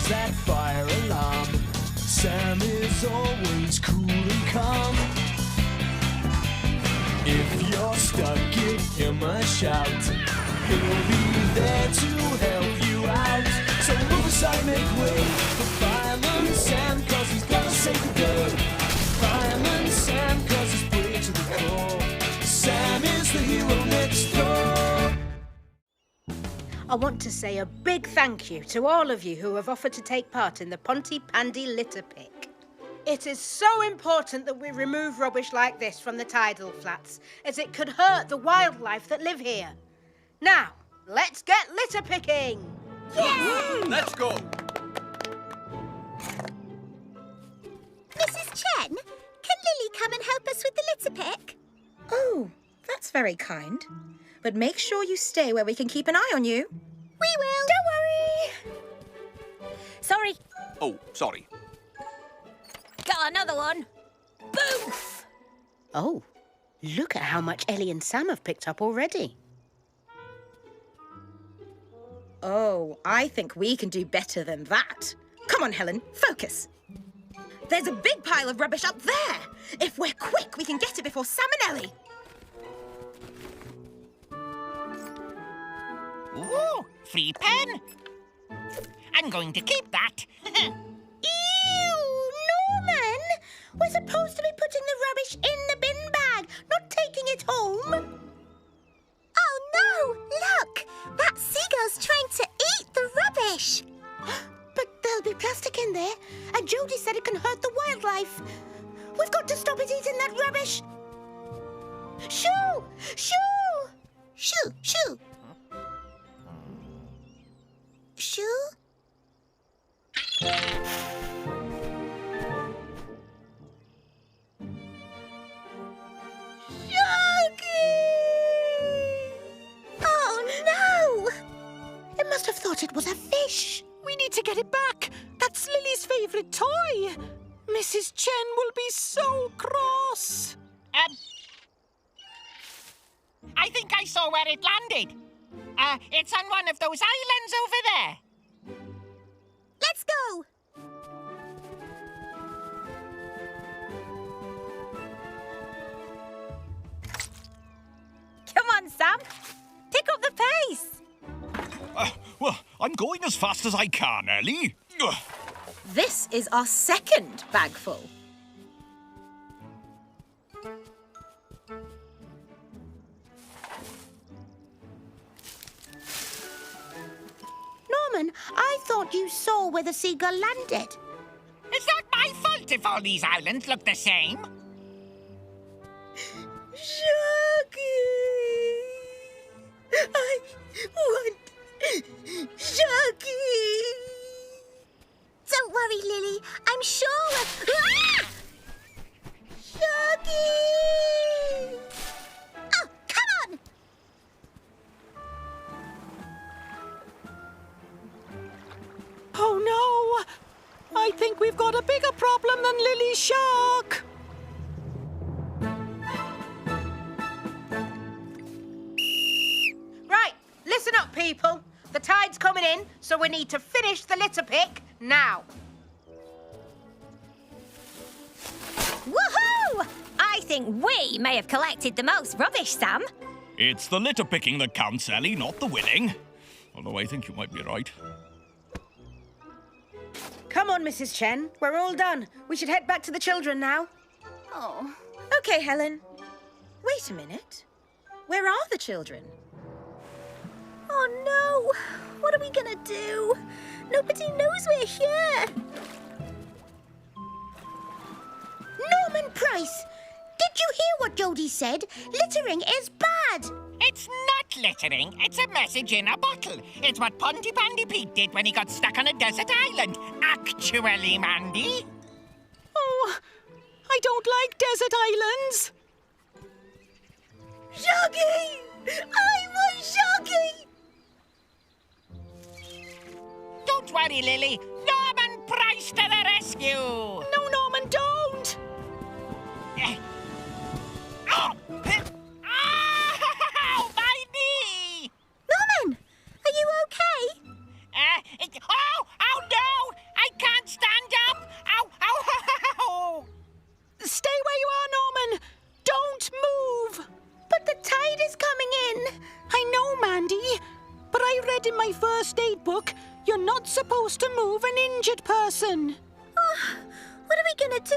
sounds that fire alarm. Sam is always cool and calm. If you're stuck, give him a shout. He'll be there to help you out. So move aside, make way for Fireman Sam, 'cause he's gonna save the day. Fireman Sam, 'cause he's brave to the core. Sam is the hero next door. I want to say a big thank you to all of you who have offered to take part in the Pontypandy litter pick. It is so important that we remove rubbish like this from the tidal flats, as it could hurt the wildlife that live here. Now, let's get litter picking! Yeah! Let's go! Mrs. Chen, can Lily come and help us with the litter pick? Oh, that's very kind. But make sure you stay where we can keep an eye on you. We will. Don't worry. Sorry. Oh, sorry. Got another one. Boof! Oh, look at how much Ellie and Sam have picked up already. Oh, I think we can do better than that. Come on, Helen, focus. There's a big pile of rubbish up there. If we're quick, we can get it before Sam and Ellie. Ooh, free pen. I'm going to keep that. Ew, Norman! We're supposed to be putting the rubbish in the bin bag, not taking it home. Oh, no! Look! That seagull's trying to eat the rubbish. But there'll be plastic in there, and Jody said it can hurt the wildlife. We've got to stop it eating that rubbish. Shoo! Shoo! Shoo, shoo. Shoo? Oh, no! It must have thought it was a fish. We need to get it back. That's Lily's favourite toy. Mrs. Chen will be so cross. I think I saw where it landed. It's on one of those islands over there. Let's go! Come on, Sam. Pick up the pace. Well, I'm going as fast as I can, Ellie. This is our second bagful. Norman, I thought you saw where the seagull landed. It's not my fault if all these islands look the same. Shaggy! I want Shaggy! Don't worry, Lily. I'm sure we're... Shaggy! Oh, come on! Oh, no. I think we've got a bigger problem than Lily's shark. Right, listen up, people. The tide's coming in, so we need to finish the litter pick now. Woohoo! I think we may have collected the most rubbish, Sam. It's the litter picking that counts, Ellie, not the winning. Although I think you might be right. Come on, Mrs. Chen. We're all done. We should head back to the children now. Oh. OK, Helen. Wait a minute. Where are the children? Oh, no. What are we going to do? Nobody knows we're here. Norman Price, did you hear what Jody said? Littering is bad. It's not littering. It's a message in a bottle. It's what Pontypandy Pete did when he got stuck on a desert island. Actually, Mandy. Oh, I don't like desert islands. Shaggy! I want Shaggy! Don't worry, Lily. Norman Price to the rescue. No, Norman, don't. Oh! Ow! My knee! Norman, are you okay? Oh! Oh, no! read in my first aid book, you're not supposed to move an injured person. What are we gonna do?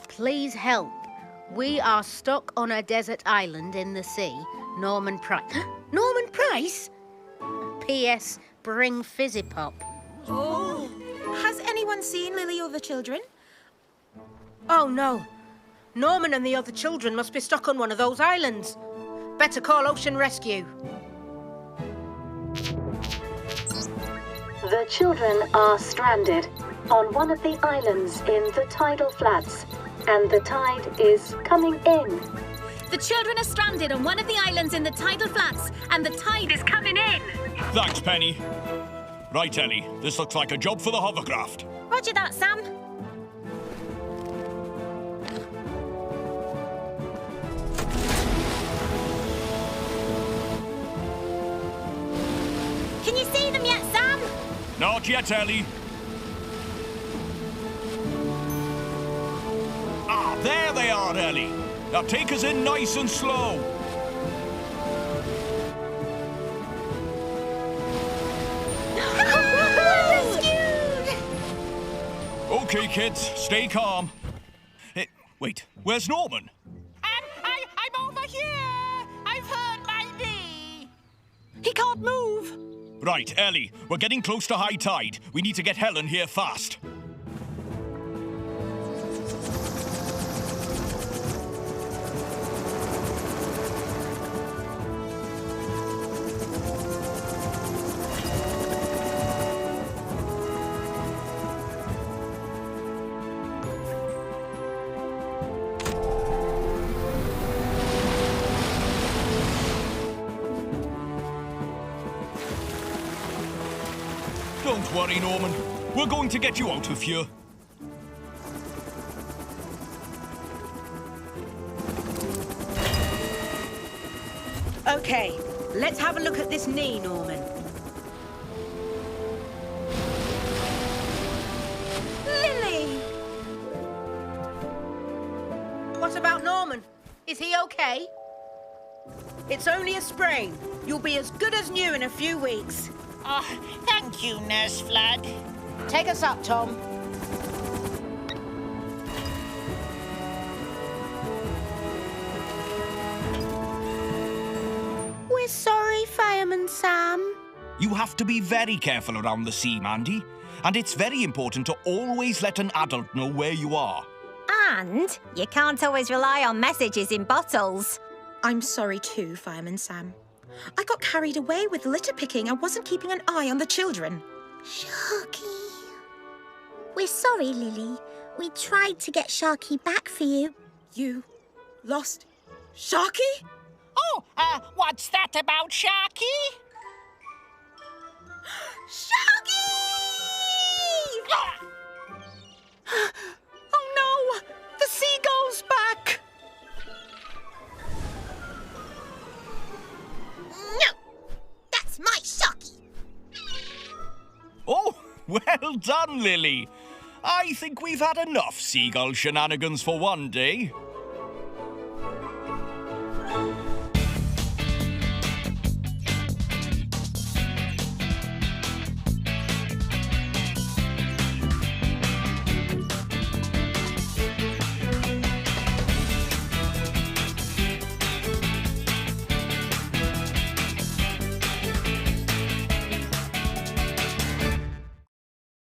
Please help. We are stuck on a desert island in the sea. Norman Price. Norman Price? P.S. Bring Fizzy Pop. Oh. Has anyone seen Lily or the children? Oh, no. Norman and the other children must be stuck on one of those islands. Better call Ocean Rescue. The children are stranded on one of the islands in the tidal flats, and the tide is coming in. The children are stranded on one of the islands in the tidal flats, and the tide is coming in. Thanks, Penny. Right, Ellie, this looks like a job for the hovercraft. Roger that, Sam. Can you see them yet, Sam? Not yet, Ellie. Ah, there they are, Ellie. Now take us in nice and slow. Rescued! Okay, kids, stay calm. Wait, where's Norman? I'm over here. I've hurt my knee. He can't move. Right, Ellie, we're getting close to high tide. We need to get Helen here fast. Don't worry, Norman. We're going to get you out of here. OK, let's have a look at this knee, Norman. Lily! What about Norman? Is he OK? It's only a sprain. You'll be as good as new in a few weeks. Oh, thank you, Nurse Flood. Take us up, Tom. We're sorry, Fireman Sam. You have to be very careful around the sea, Mandy. And it's very important to always let an adult know where you are. And you can't always rely on messages in bottles. I'm sorry too, Fireman Sam. I got carried away with litter picking and wasn't keeping an eye on the children. Sharky. We're sorry, Lily. We tried to get Sharky back for you. You lost Sharky? Oh, what's that about Sharky? Sharky! Oh no! The Seagull's back! No! That's my Sharky! Oh, well done, Lily. I think we've had enough Seagull shenanigans for one day.